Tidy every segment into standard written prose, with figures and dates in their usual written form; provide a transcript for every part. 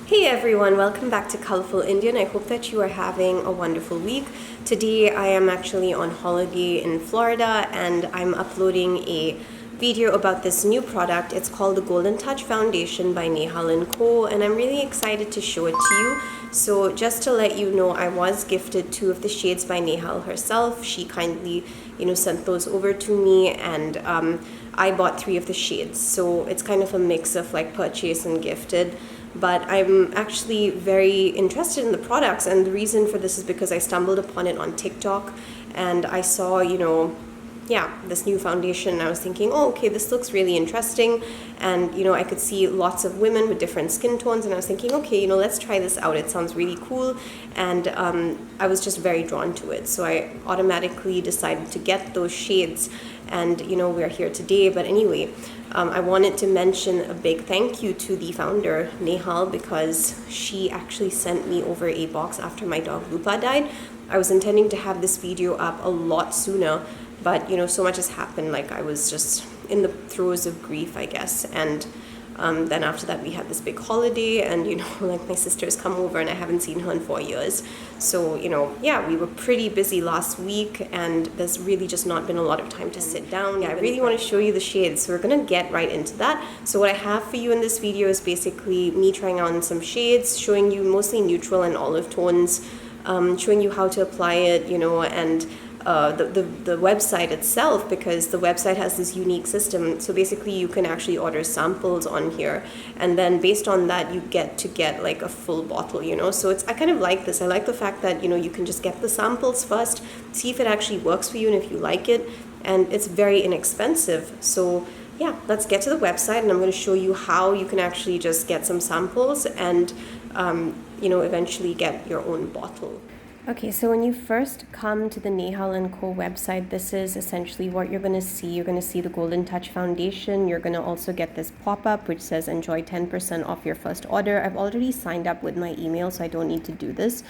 Hey everyone, welcome back to Colourful Indian. I hope that you are having a wonderful week. Today I am actually on holiday in Florida and I'm uploading a video about this new product. It's called the Golden Touch Foundation by Nehal Co, and I'm really excited to show it to you. So just to let you know, I was gifted 2 of the shades by Nehal herself. She kindly, sent those over to me, and I bought 3 of the shades. So it's kind of a mix of like purchase and gifted. But I'm actually very interested in the products, and the reason for this is because I stumbled upon it on TikTok and I saw, this new foundation, and I was thinking, oh, okay, this looks really interesting. And, I could see lots of women with different skin tones, and I was thinking, okay, let's try this out. It sounds really cool. And I was just very drawn to it. So I automatically decided to get those shades, and, we're here today. But anyway, I wanted to mention a big thank you to the founder, Nehal, because she actually sent me over a box after my dog Lupa died. I was intending to have this video up a lot sooner, but so much has happened. Like, I was just in the throes of grief, I guess. And then after that we had this big holiday, and like my sister's come over and I haven't seen her in 4 years. So we were pretty busy last week, and there's really just not been a lot of time to sit down. I really want to show you the shades, so we're gonna get right into that. So what I have for you in this video is basically me trying on some shades, showing you mostly neutral and olive tones, showing you how to apply it, and the website itself, because the website has this unique system. So basically you can actually order samples on here, and then based on that you get like a full bottle, so I kind of like this. I like the fact that you can just get the samples first, see if it actually works for you and if you like it, and it's very inexpensive. So yeah, let's get to the website, and I'm going to show you how you can actually just get some samples and eventually get your own bottle. Okay, so when you first come to the Nehal Co website, this is essentially what you're going to see. You're going to see the Golden Touch Foundation. You're going to also get this pop-up which says enjoy 10% off your first order. I've already signed up with my email, so I don't need to do this.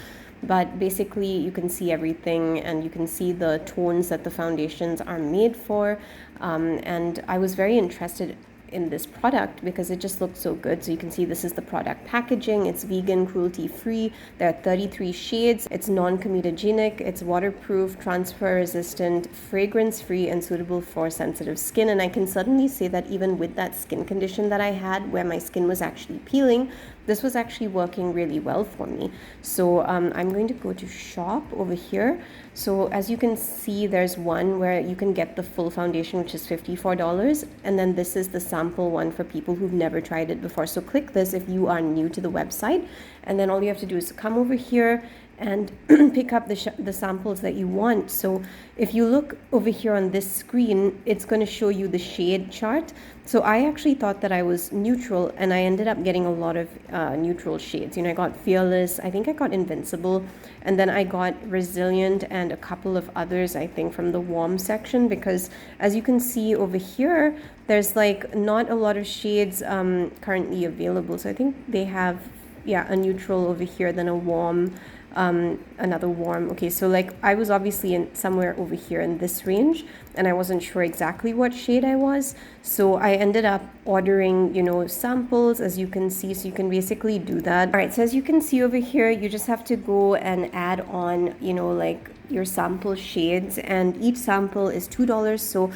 But basically you can see everything, and you can see the tones that the foundations are made for. And I was very interested in this product because it just looks so good. So you can see this is the product packaging. It's vegan, cruelty-free. There are 33 shades. It's non-comedogenic. It's waterproof, transfer resistant, fragrance-free, and suitable for sensitive skin. And I can certainly say that even with that skin condition that I had, where my skin was actually peeling, this was actually working really well for me. So I'm going to go to shop over here. So as you can see, there's one where you can get the full foundation, which is $54. And then this is the sample one for people who've never tried it before. So click this if you are new to the website. And then all you have to do is come over here and pick up the samples that you want. So if you look over here on this screen, it's going to show you the shade chart. So I actually thought that I was neutral, and I ended up getting a lot of neutral shades. I got Fearless, I think I got Invincible, and then I got Resilient and a couple of others, I think, from the warm section, because as you can see over here, there's like not a lot of shades currently available. So I think they have a neutral over here, then a warm, another warm. Okay, so like I was obviously in somewhere over here in this range, and I wasn't sure exactly what shade I was, so I ended up ordering samples, as you can see. So you can basically do that. All right, so as you can see over here, you just have to go and add on like your sample shades, and each sample is $2. So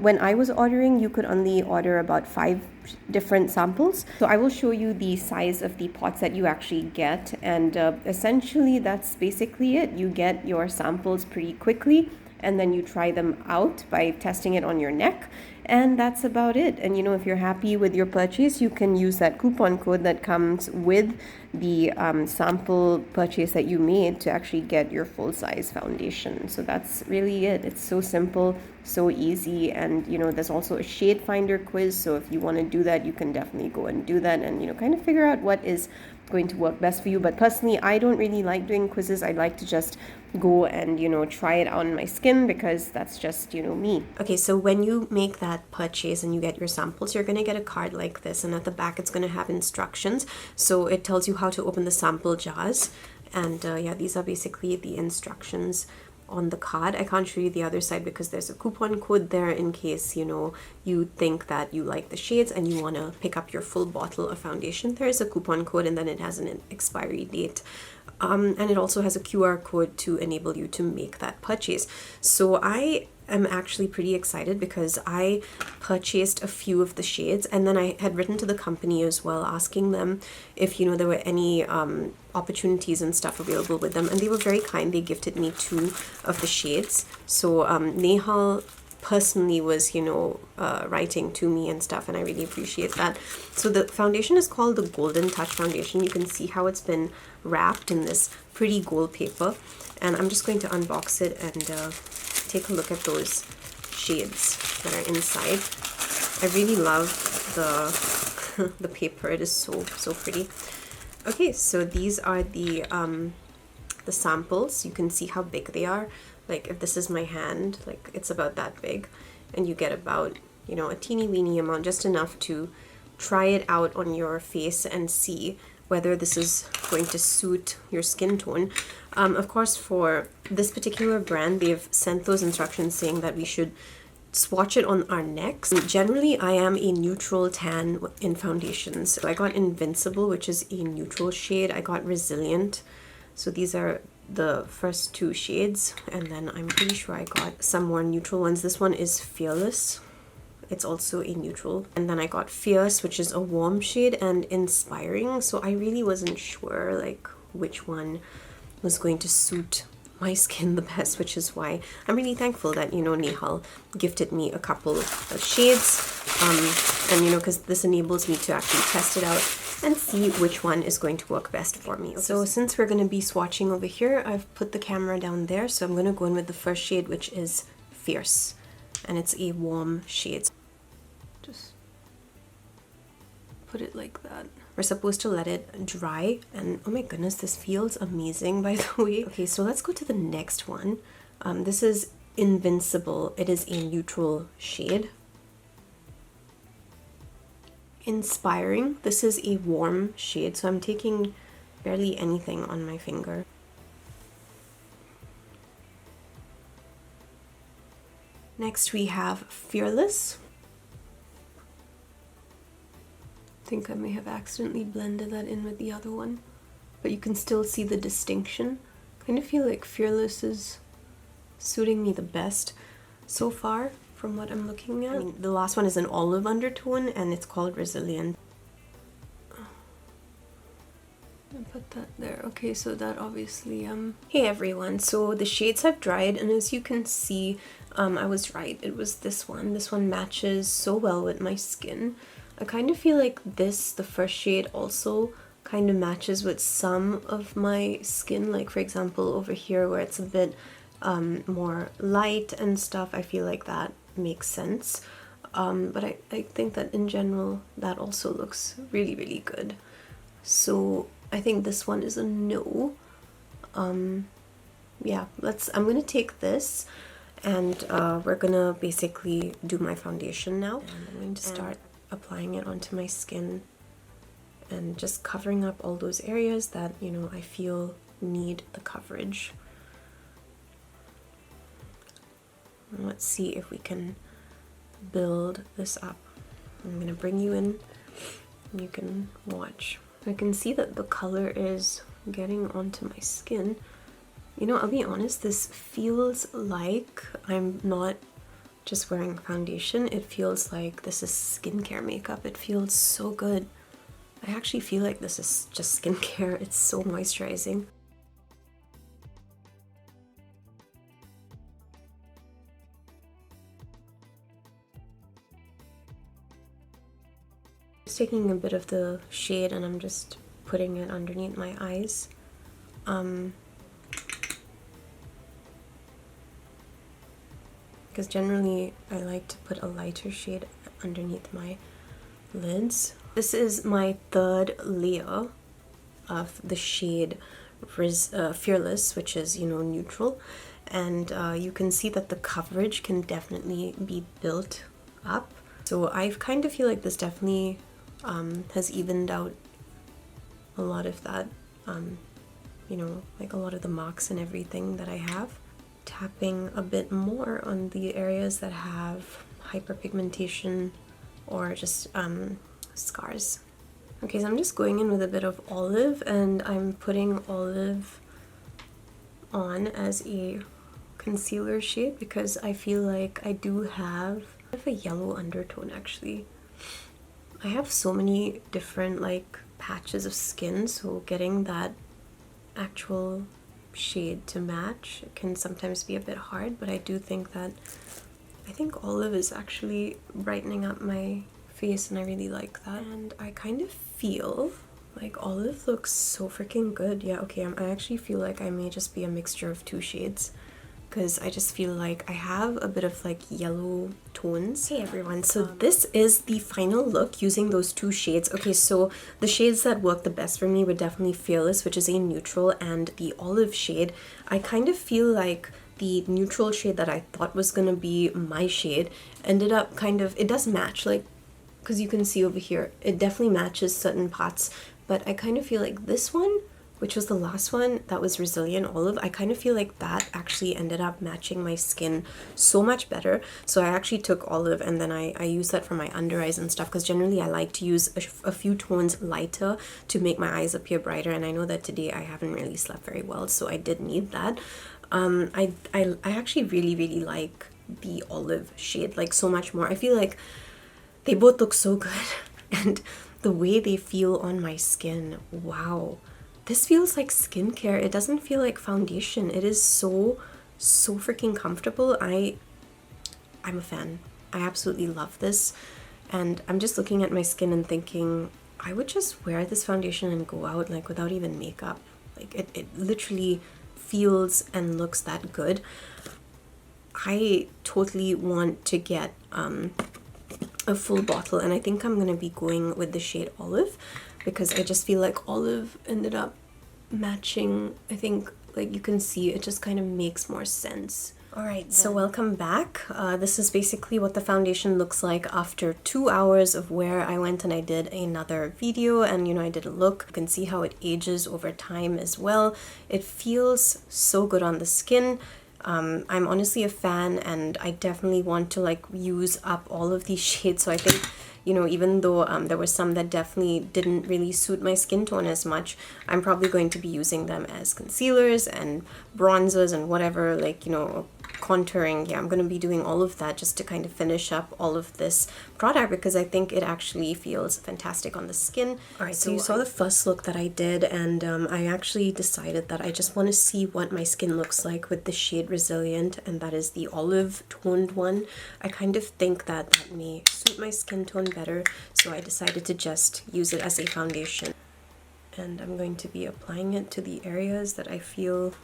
when I was ordering, you could only order about 5 different samples. So I will show you the size of the pots that you actually get, and essentially that's basically it. You get your samples pretty quickly, and then you try them out by testing it on your neck, and that's about it. And if you're happy with your purchase, you can use that coupon code that comes with the sample purchase that you made to actually get your full-size foundation. So that's really it. It's so simple, so easy, and there's also a shade finder quiz, so if you want to do that, you can definitely go and do that and kind of figure out what is going to work best for you. But personally, I don't really like doing quizzes. I like to just go and try it on my skin, because that's just me. Okay, so when you make that purchase and you get your samples, you're going to get a card like this, and at the back it's going to have instructions. So it tells you how to open the sample jars, and these are basically the instructions. on the card. I can't show you the other side because there's a coupon code there in case, you know, you think that you like the shades and you want to pick up your full bottle of foundation. There is a coupon code, and then it has an expiry date. And it also has a QR code to enable you to make that purchase. So I am actually pretty excited because I purchased a few of the shades, and then I had written to the company as well asking them if, you know, there were any opportunities and stuff available with them, and they were very kind. They gifted me 2 of the shades. So Nehal personally was, you know, writing to me and stuff, and I really appreciate that. So the foundation is called the Golden Touch Foundation. You can see how it's been wrapped in this pretty gold paper, and I'm just going to unbox it and take a look at those shades that are inside. I really love the the paper. It is so pretty. Okay, so these are the samples. You can see how big they are. Like if this is my hand, like it's about that big, and you get about, you know, a teeny weeny amount, just enough to try it out on your face and see whether this is going to suit your skin tone. Of course, for this particular brand, they've sent those instructions saying that we should swatch it on our necks. Generally, I am a neutral tan in foundations. So I got Invincible, which is a neutral shade. I got Resilient. So these are the first 2 shades, and then I'm pretty sure I got some more neutral ones. This one is Fearless. It's also a neutral. And then I got Fierce, which is a warm shade, and Inspiring. So I really wasn't sure like which one was going to suit my skin the best, which is why I'm really thankful that, you know, Nehal gifted me a couple of shades, and you know, because this enables me to actually test it out and see which one is going to work best for me. So since we're going to be swatching over here, I've put the camera down there, so I'm going to go in with the first shade, which is Fierce, and it's a warm shade. Just put it like that. We're supposed to let it dry, and oh my goodness, this feels amazing, by the way. Okay, so let's go to the next one. This is Invincible. It is a neutral shade. Inspiring. This is a warm shade, so I'm taking barely anything on my finger. Next we have Fearless. I think I may have accidentally blended that in with the other one, but you can still see the distinction. Kind of feel like Fearless is suiting me the best so far from what I'm looking at. I mean, the last one is an olive undertone, and it's called Resilient. I put that there. Okay, so that obviously Hey everyone, so the shades have dried, and as you can see, I was right. It was this one. This one matches so well with my skin. I kind of feel like this, the first shade, also kind of matches with some of my skin. Like for example over here where it's a bit more light and stuff, I feel like that makes sense. But I think that in general that also looks really good. So I think this one is a no. Yeah, I'm gonna take this, and we're gonna basically do my foundation now. And I'm going to start applying it onto my skin and just covering up all those areas that, you know, I feel need the coverage. And let's see if we can build this up. I'm gonna bring you in and you can watch. I can see that the color is getting onto my skin. You know, I'll be honest, this feels like I'm not just wearing foundation. It feels like this is skincare makeup. It feels so good. I actually feel like this is just skincare. It's so moisturizing. Just taking a bit of the shade and I'm just putting it underneath my eyes. Because generally I like to put a lighter shade underneath my lids. This is my third layer of the shade Fearless, which is, you know, neutral, and you can see that the coverage can definitely be built up. So I kind of feel like this definitely has evened out a lot of that, you know, like a lot of the marks and everything that I have. tapping a bit more on the areas that have hyperpigmentation or just scars. Okay, so I'm just going in with a bit of olive, and I'm putting olive on as a concealer shade because I feel like I do have a yellow undertone actually. I have so many different like patches of skin, so getting that actual shade to match can sometimes be a bit hard, but I do think that I think olive is actually brightening up my face and I really like that. And I kind of feel like olive looks so freaking good. Yeah, okay, I actually feel like I may just be a mixture of two shades because I just feel like I have a bit of like yellow tones. Hey everyone, so this is the final look using those two shades. Okay, so the shades that work the best for me were definitely Fearless, which is a neutral, and the olive shade. I kind of feel like the neutral shade that I thought was gonna be my shade ended up kind of, it does match, like, because you can see over here, it definitely matches certain parts, but I kind of feel like this one, which was the last one, that was Resilient Olive, I kind of feel like that actually ended up matching my skin so much better. So I actually took Olive and then I used that for my under eyes and stuff, because generally I like to use a few tones lighter to make my eyes appear brighter, and I know that today I haven't really slept very well, so I did need that. I actually really like the olive shade like so much more. I feel like they both look so good and the way they feel on my skin, wow. This feels like skincare. It doesn't feel like foundation. It is so freaking comfortable. I'm a fan. I absolutely love this. And I'm just looking at my skin and thinking, I would just wear this foundation and go out like without even makeup. Like it literally feels and looks that good. I totally want to get a full bottle, and I think I'm gonna be going with the shade Olive because I just feel like Olive ended up matching, I think, like you can see, it just kind of makes more sense. Alright, so welcome back. This is basically what the foundation looks like after 2 hours of where I went and I did another video, and you know, I did a look. You can see how it ages over time as well. It feels so good on the skin. I'm honestly a fan, and I definitely want to like use up all of these shades. So I think, you know, even though there were some that definitely didn't really suit my skin tone as much, I'm probably going to be using them as concealers and bronzers and whatever, like, you know, contouring. Yeah, I'm going to be doing all of that just to kind of finish up all of this product because I think it actually feels fantastic on the skin. Alright, so you saw the first look that I did, and I actually decided that I just want to see what my skin looks like with the shade Resilient, and that is the olive toned one. I kind of think that that may suit my skin tone better, so I decided to just use it as a foundation. And I'm going to be applying it to the areas that I feel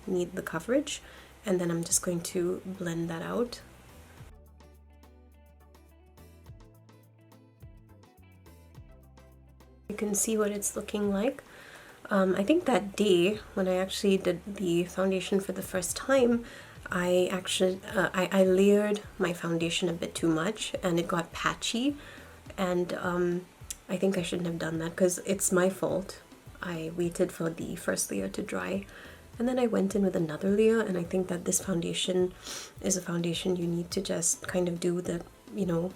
need the coverage, and then I'm just going to blend that out. You can see what it's looking like. I think that day when I actually did the foundation for the first time, I actually I layered my foundation a bit too much and it got patchy, and I think I shouldn't have done that because it's my fault. I waited for the first layer to dry and then I went in with another layer, and I think that this foundation is a foundation you need to just kind of do the, you know,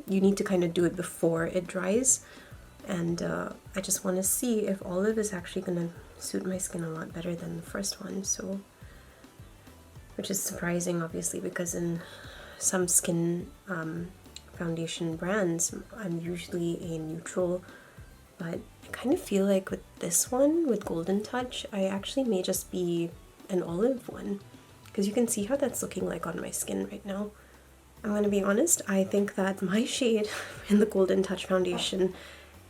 you need to kind of do it before it dries. And I just want to see if Olive is actually going to suit my skin a lot better than the first one, so, which is surprising obviously because in some skin foundation brands I'm usually a neutral, but I kind of feel like with this one, with Golden Touch, I actually may just be an olive one because you can see how that's looking like on my skin right now. I'm going to be honest, I think that my shade in the Golden Touch foundation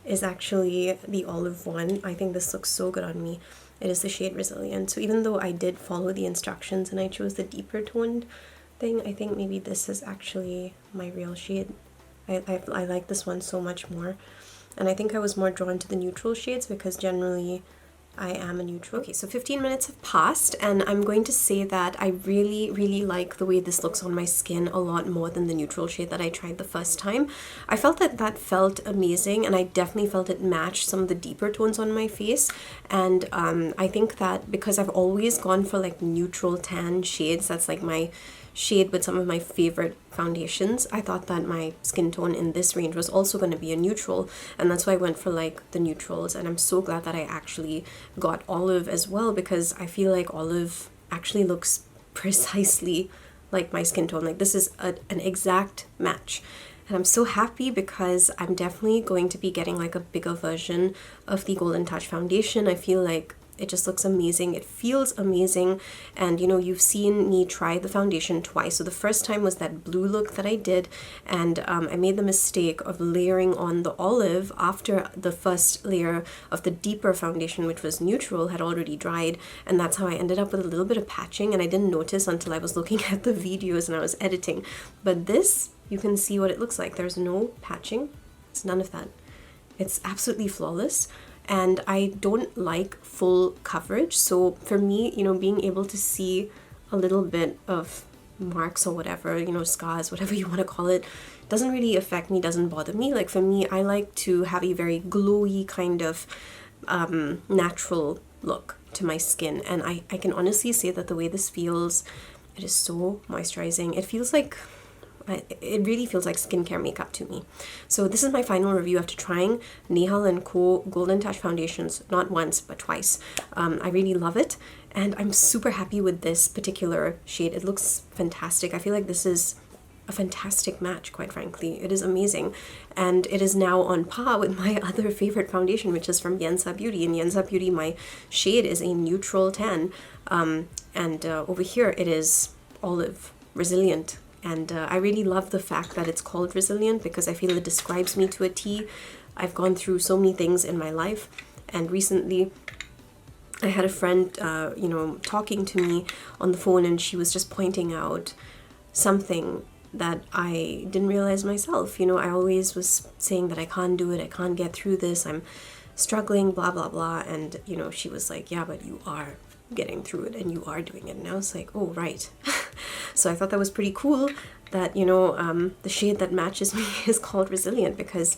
is actually the olive one. I think this looks so good on me. It is the shade Resilient. So even though I did follow the instructions and I chose the deeper toned thing, I think maybe this is actually my real shade. I like this one so much more. And I think I was more drawn to the neutral shades because generally I am a neutral. Okay, so 15 minutes have passed, and I'm going to say that I really like the way this looks on my skin a lot more than the neutral shade that I tried the first time. I felt that that felt amazing, and I definitely felt it matched some of the deeper tones on my face. And I think that because I've always gone for like neutral tan shades, that's like my shade with some of my favorite foundations, I thought that my skin tone in this range was also going to be a neutral, and that's why I went for like the neutrals. And I'm so glad that I actually got olive as well, because I feel like olive actually looks precisely like my skin tone. Like this is an exact match. And I'm so happy because I'm definitely going to be getting like a bigger version of the Golden Touch foundation. I feel like it just looks amazing. It feels amazing. And you know, you've seen me try the foundation twice. So the first time was that blue look that I did, and I made the mistake of layering on the olive after the first layer of the deeper foundation, which was neutral, had already dried. And that's how I ended up with a little bit of patching, and I didn't notice until I was looking at the videos and I was editing. But this, you can see what it looks like. There's no patching. It's none of that. It's absolutely flawless. And I don't like full coverage. So for me, you know, being able to see a little bit of marks or whatever, you know, scars, whatever you want to call it, doesn't really affect me, doesn't bother me. Like for me, I like to have a very glowy kind of natural look to my skin. And I can honestly say that the way this feels, it is so moisturizing. It feels like it really feels like skincare makeup to me. So this is my final review after trying Nehal Co Golden Touch foundations, not once but twice. I really love it, and I'm super happy with this particular shade. It looks fantastic. I feel like this is a fantastic match, quite frankly. It is amazing, and it is now on par with my other favorite foundation, which is from Yensa Beauty. In Yensa Beauty, my shade is a neutral tan, and over here it is olive resilient. And I really love the fact that it's called resilient, because I feel it describes me to a T. I've gone through so many things in my life, and recently I had a friend, you know, talking to me on the phone, and she was just pointing out something that I didn't realize myself. You know, I always was saying that I can't do it, I can't get through this, I'm struggling, blah, blah, blah. And, you know, she was like, yeah, but you are getting through it and you are doing it. And I was like, oh, right. So I thought that was pretty cool that, you know, the shade that matches me is called resilient, because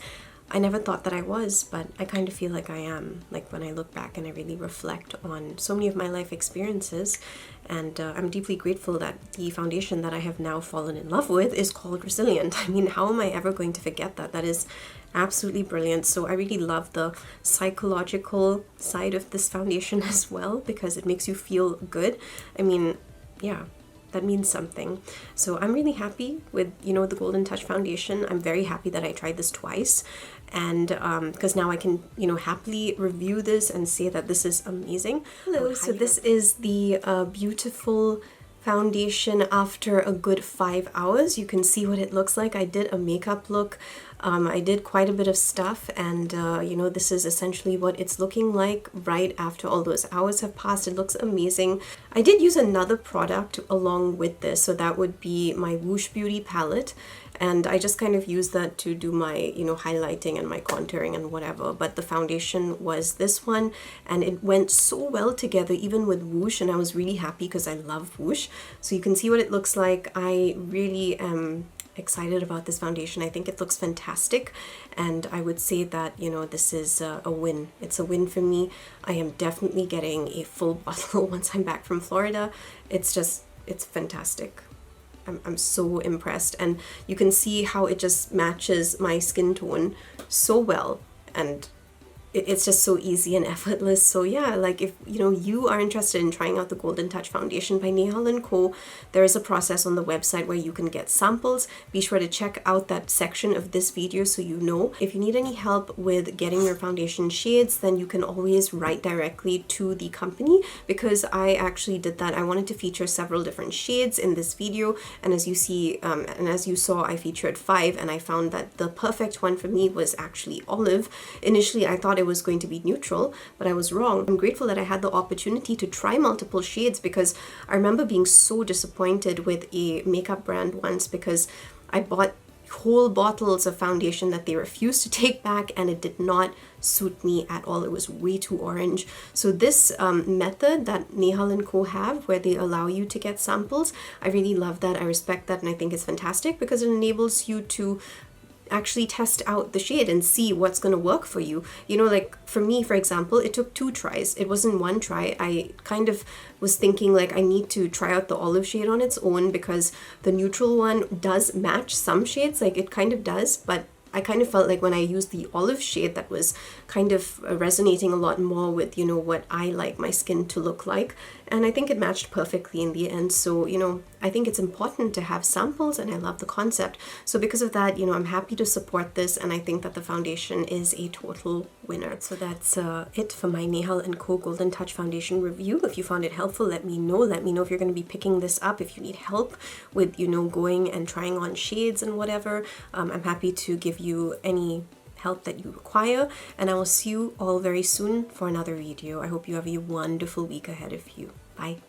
I never thought that I was, but I kind of feel like I am, like when I look back and I really reflect on so many of my life experiences. And I'm deeply grateful that the foundation that I have now fallen in love with is called Resilient. I mean, how am I ever going to forget that? That is absolutely brilliant. So I really love the psychological side of this foundation as well, because it makes you feel good. I mean, yeah, that means something. So I'm really happy with, you know, the Golden Touch foundation. I'm very happy that I tried this twice, and because now I can, you know, happily review this and say that this is amazing. Hello, so this is the beautiful foundation after a good 5 hours. You can see what it looks like. I did a makeup look. I did quite a bit of stuff, and you know, this is essentially what it's looking like right after all those hours have passed. It looks amazing. I did use another product along with this, so that would be my Woosh Beauty palette, and I just kind of used that to do my, you know, highlighting and my contouring and whatever. But the foundation was this one, and it went so well together even with Woosh, and I was really happy because I love Woosh. So you can see what it looks like. I really am excited about this foundation. I think it looks fantastic, and I would say that, you know, this is a win. It's a win for me. I am definitely getting a full bottle once I'm back from Florida. It's just, it's fantastic. I'm so impressed, and you can see how it just matches my skin tone so well, and it's just so easy and effortless. So yeah, like if, you know, you are interested in trying out the Golden Touch foundation by Nehal Co, there is a process on the website where you can get samples. Be sure to check out that section of this video so you know. If you need any help with getting your foundation shades, then you can always write directly to the company, because I actually did that. I wanted to feature several different shades in this video, and as you see, and as you saw, I featured 5, and I found that the perfect one for me was actually olive. Initially, I thought it was going to be neutral, but I was wrong. I'm grateful that I had the opportunity to try multiple shades, because I remember being so disappointed with a makeup brand once, because I bought whole bottles of foundation that they refused to take back, and it did not suit me at all. It was way too orange. So this method that Nehal Co have, where they allow you to get samples, I really love that. I respect that, and I think it's fantastic because it enables you to actually test out the shade and see what's going to work for you. You know, like for me, for example, it took 2 tries. It wasn't 1 try. I kind of was thinking like I need to try out the olive shade on its own because the neutral one does match some shades, like it kind of does, but I kind of felt like when I used the olive shade, that was kind of resonating a lot more with, you know, what I like my skin to look like. And I think it matched perfectly in the end. So, you know, I think it's important to have samples, and I love the concept. So because of that, you know, I'm happy to support this, and I think that the foundation is a total winner. So that's it for my Nehal Co Golden Touch Foundation review. If you found it helpful, let me know. Let me know if you're going to be picking this up, if you need help with, you know, going and trying on shades and whatever. I'm happy to give you any help that you require, and I will see you all very soon for another video. I hope you have a wonderful week ahead of you. Bye.